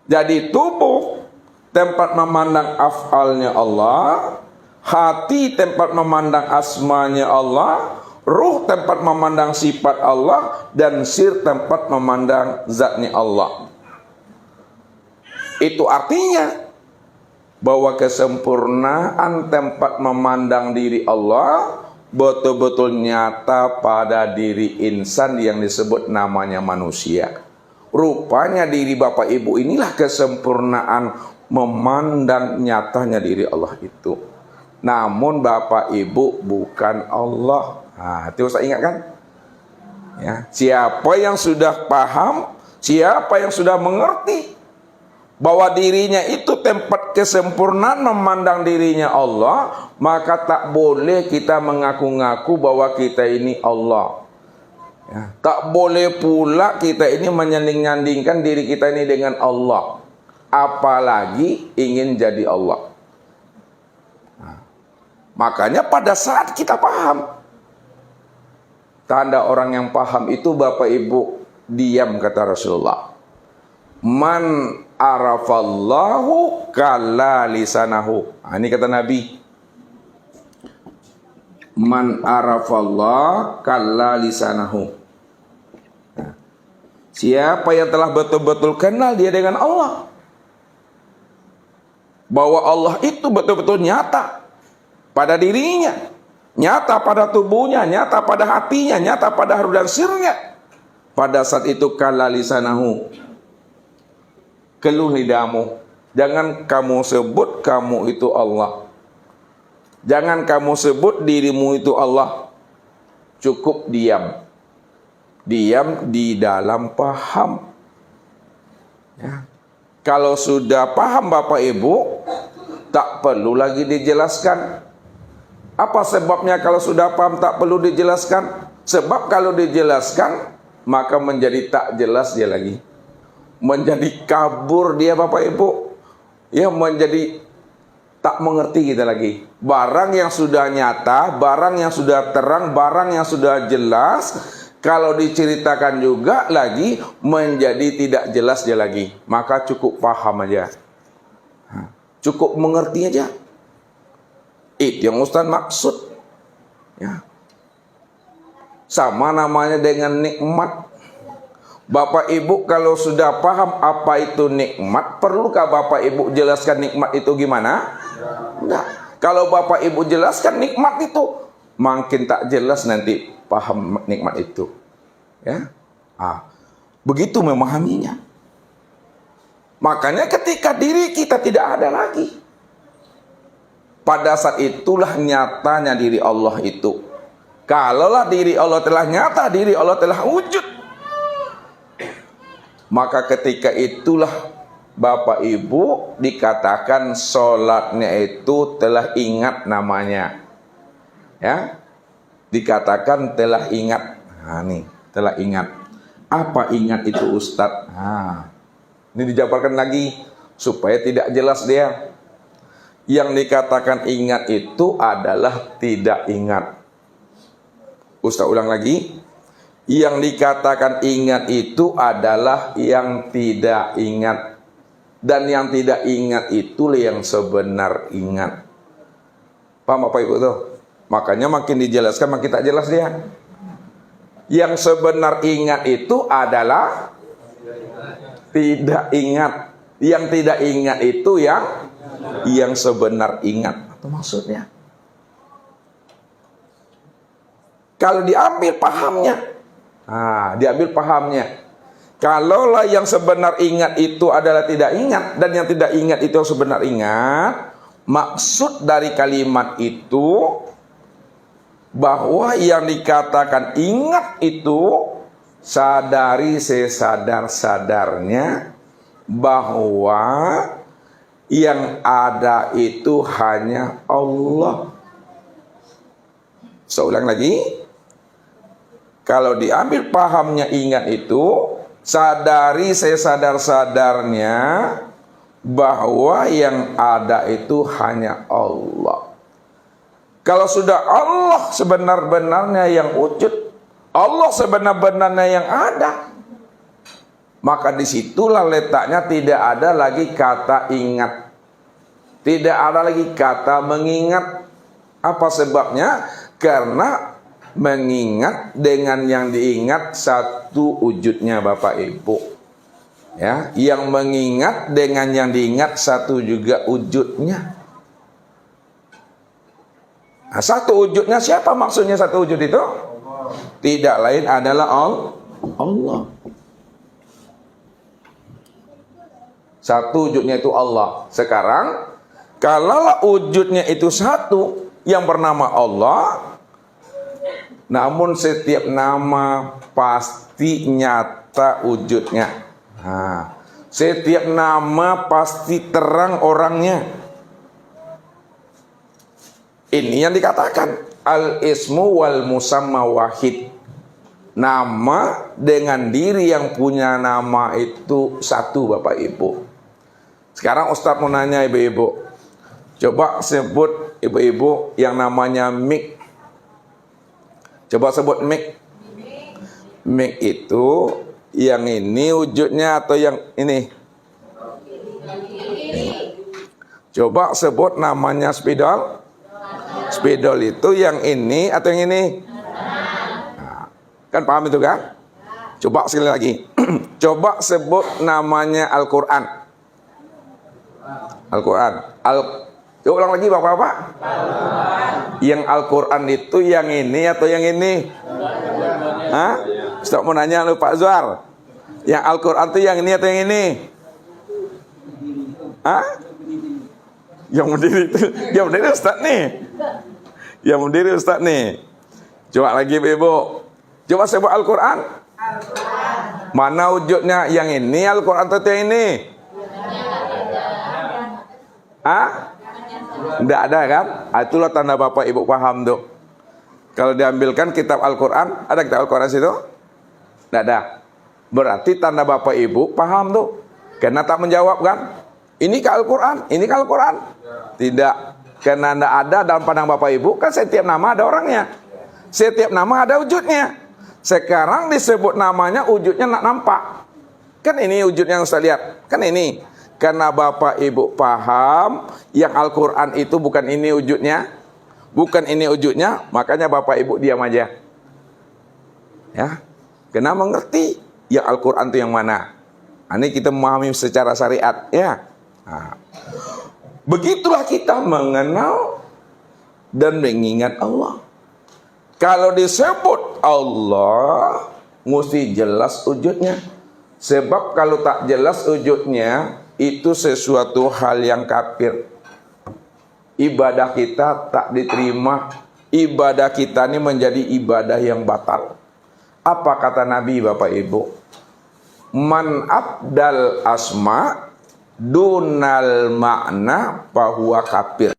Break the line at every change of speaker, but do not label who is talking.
Jadi tubuh tempat memandang af'alnya Allah, hati tempat memandang asmanya Allah, ruh tempat memandang sifat Allah, dan sir tempat memandang zatnya Allah. Itu artinya bahwa kesempurnaan tempat memandang diri Allah betul-betul nyata pada diri insan yang disebut namanya manusia. Rupanya diri Bapak Ibu inilah kesempurnaan memandang nyatanya diri Allah itu. Namun Bapak Ibu bukan Allah. Nah, itu saya ingatkan. Ya, siapa yang sudah paham, siapa yang sudah mengerti bahwa dirinya itu tempat kesempurnaan memandang dirinya Allah, maka tak boleh kita mengaku-ngaku bahwa kita ini Allah. Ya, tak boleh pula kita ini menyanding-nyandingkan diri kita ini dengan Allah, apalagi ingin jadi Allah. Nah, makanya pada saat kita paham, tanda orang yang paham itu Bapak Ibu diam, kata Rasulullah. Man arafallahu kalla lisanahu. Nah, ini kata Nabi. Man arafallah kalla lisanahu. Nah, siapa yang telah betul-betul kenal dia dengan Allah, bahwa Allah itu betul-betul nyata pada dirinya, nyata pada tubuhnya, nyata pada hatinya, nyata pada haru dan sirnya. Pada saat itu kalla lisanahu, keluh lidahmu. Jangan kamu sebut kamu itu Allah. Jangan kamu sebut dirimu itu Allah. Cukup diam. Diam di dalam paham. Ya. Kalau sudah paham Bapak Ibu, tak perlu lagi dijelaskan. Apa sebabnya kalau sudah paham tak perlu dijelaskan? Sebab kalau dijelaskan, maka menjadi tak jelas dia lagi. Menjadi kabur dia Bapak Ibu. Ya, menjadi tak mengerti kita lagi. Barang yang sudah nyata, barang yang sudah terang, barang yang sudah jelas, kalau diceritakan juga lagi menjadi tidak jelas dia lagi. Maka cukup paham aja. Cukup mengerti aja. Itu yang Ustaz maksud. Ya. Sama namanya dengan nikmat. Bapak Ibu kalau sudah paham apa itu nikmat, perlukah Bapak Ibu jelaskan nikmat itu gimana? Enggak. Kalau Bapak Ibu jelaskan nikmat itu, makin tak jelas nanti paham nikmat itu. Ya. Begitu memahaminya. Makanya ketika diri kita tidak ada lagi, pada saat itulah nyatanya diri Allah itu. Kalaulah diri Allah telah nyata, diri Allah telah wujud, maka ketika itulah Bapak Ibu dikatakan sholatnya itu telah ingat namanya. Ya, dikatakan telah ingat. Nah, nih, telah ingat. Apa ingat itu Ustadz? Nah, ini dijabarkan lagi supaya tidak jelas dia. Yang dikatakan ingat itu adalah tidak ingat. Ustadz ulang lagi. Yang dikatakan ingat itu adalah yang tidak ingat. Dan yang tidak ingat itulah yang sebenar ingat. Paham Bapak Ibu tuh? Makanya makin dijelaskan makin tak jelas dia. Yang sebenar ingat itu adalah tidak ingat. Yang tidak ingat itu yang sebenar ingat. Itu maksudnya. Kalau diambil pahamnya, diambil pahamnya. Kalaulah yang sebenar ingat itu adalah tidak ingat, dan yang tidak ingat itu yang sebenar ingat, maksud dari kalimat itu bahwa yang dikatakan ingat itu sadari sesadar-sadarnya bahwa yang ada itu hanya Allah. Saya ulang lagi. Kalau diambil pahamnya ingat itu, sadari sesadar-sadarnya bahwa yang ada itu hanya Allah. Kalau sudah Allah sebenar-benarnya yang wujud, Allah sebenar-benarnya yang ada, Maka disitulah letaknya tidak ada lagi kata ingat. Tidak ada lagi kata mengingat. Apa sebabnya? Karena mengingat dengan yang diingat satu wujudnya Bapak Ibu. Ya, yang mengingat dengan yang diingat satu juga wujudnya. Nah, satu wujudnya siapa maksudnya satu wujud itu? Tidak lain adalah Allah. Satu wujudnya itu Allah. Sekarang, kalaulah wujudnya itu satu yang bernama Allah, namun setiap nama pasti nyata wujudnya. Nah, setiap nama pasti terang orangnya. Ini yang dikatakan al-ismu wal musamma wahid. Nama dengan diri yang punya nama itu satu Bapak Ibu. Sekarang Ustadz mau nanya ibu-ibu. Coba sebut ibu-ibu yang namanya Mik. Coba sebut Mik. Mik itu yang ini wujudnya atau yang ini? Coba sebut namanya spidol. Spidol itu yang ini atau yang ini? Nah, kan paham itu kan? Coba sekali lagi. Coba sebut namanya Al-Quran. Al-Quran. Coba ulang lagi Bapak-Bapak. Yang Al-Quran itu yang ini atau yang ini? Hah? Ustaz mau nanya lu Pak Zuar. Yang Al-Quran itu yang ini atau yang ini? Hah? Yang berdiri itu, yang berdiri Ustaz nih. Yang berdiri Ustaz nih. Coba lagi Ibu. Coba sebut Al-Quran. Mana wujudnya? Yang ini Al-Quran atau yang ini? Hah? Tidak ada kan? Itulah tanda Bapak Ibu paham tuh. Kalau diambilkan kitab Al-Quran, ada kitab Al-Quran situ? Tidak ada. Berarti tanda Bapak Ibu paham tuh. Karena tak menjawab kan? Ini ke Al-Quran, ini ke Al-Quran. Tidak. Karena tidak ada dalam pandang Bapak Ibu, kan setiap nama ada orangnya. Setiap nama ada wujudnya. Sekarang disebut namanya wujudnya nak nampak. Kan ini wujud yang saya lihat. Kan ini. Karena Bapak Ibu paham yang Al-Quran itu bukan ini wujudnya, bukan ini wujudnya, makanya Bapak Ibu diam aja. Ya, karena mengerti yang Al-Quran itu yang mana. Ini kita memahami secara syariat, ya. Nah, begitulah kita mengenal dan mengingat Allah. Kalau disebut Allah, mesti jelas wujudnya. Sebab kalau tak jelas wujudnya, itu sesuatu hal yang kafir. Ibadah kita tak diterima. Ibadah kita ini menjadi ibadah yang batal. Apa kata Nabi Bapak Ibu? Man abdal asma dunal makna fahuwa kafir.